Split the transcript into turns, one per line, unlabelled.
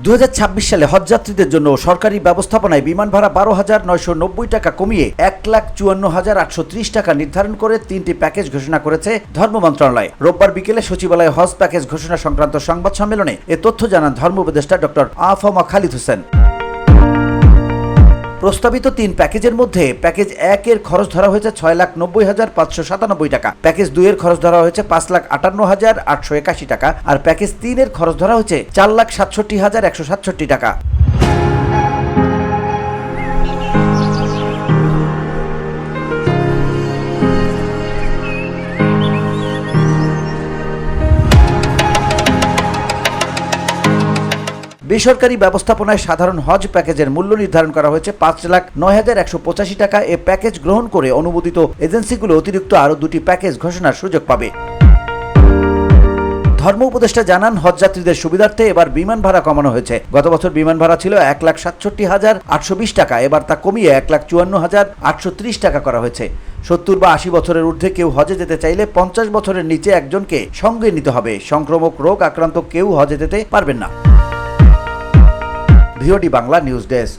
2026 সালে হজযাত্রীদের জন্য সরকারি ব্যবস্থাপনায় বিমান ভাড়া 12,990 টাকা কমিয়ে 1,54,830 টাকা নির্ধারণ করে 3টি প্যাকেজ ঘোষণা করেছে ধর্ম মন্ত্রণালয়। রোববার বিকেলে সচিবালয়ে হজ প্যাকেজ ঘোষণা সংক্রান্ত সংবাদ সম্মেলনে এ তথ্য জানান ধর্ম উপদেষ্টা ডক্টর আফম খালিদ হোসেন। প্রস্তাবিত 3 প্যাকেজের মধ্যে প্যাকেজ 1 এর খরচ ধরা হয়েছে 6,90,597 টাকা, প্যাকেজ 2 এর খরচ ধরা হয়েছে 5,58,881 টাকা আর প্যাকেজ 3 এর খরচ ধরা হয়েছে 4,67,167 টাকা। বেসরকারি ব্যবস্থাপনায় সাধারণ হজ প্যাকেজের মূল্য নির্ধারণ করা হয়েছে 5,09,185 টাকা। এ প্যাকেজ গ্রহণ করে অনুমোদিত এজেন্সিগুলো অতিরিক্ত আরও 2টি প্যাকেজ ঘোষণার সুযোগ পাবে। ধর্ম উপদেষ্টা জানান, হজযাত্রীদের সুবিধার্থে এবার বিমান ভাড়া কমানো হয়েছে। গত বছর বিমান ভাড়া ছিল 1,67,820 টাকা, এবার তা কমিয়ে 1,54,830 টাকা করা হয়েছে। 70 বা 80 বছরের ঊর্ধ্বে কেউ হজে যেতে চাইলে 50 বছরের নিচে একজনকে সঙ্গে নিতে হবে। সংক্রামক রোগ আক্রান্ত কেউ হজে যেতে পারবেন না। VOD Bangla news desk.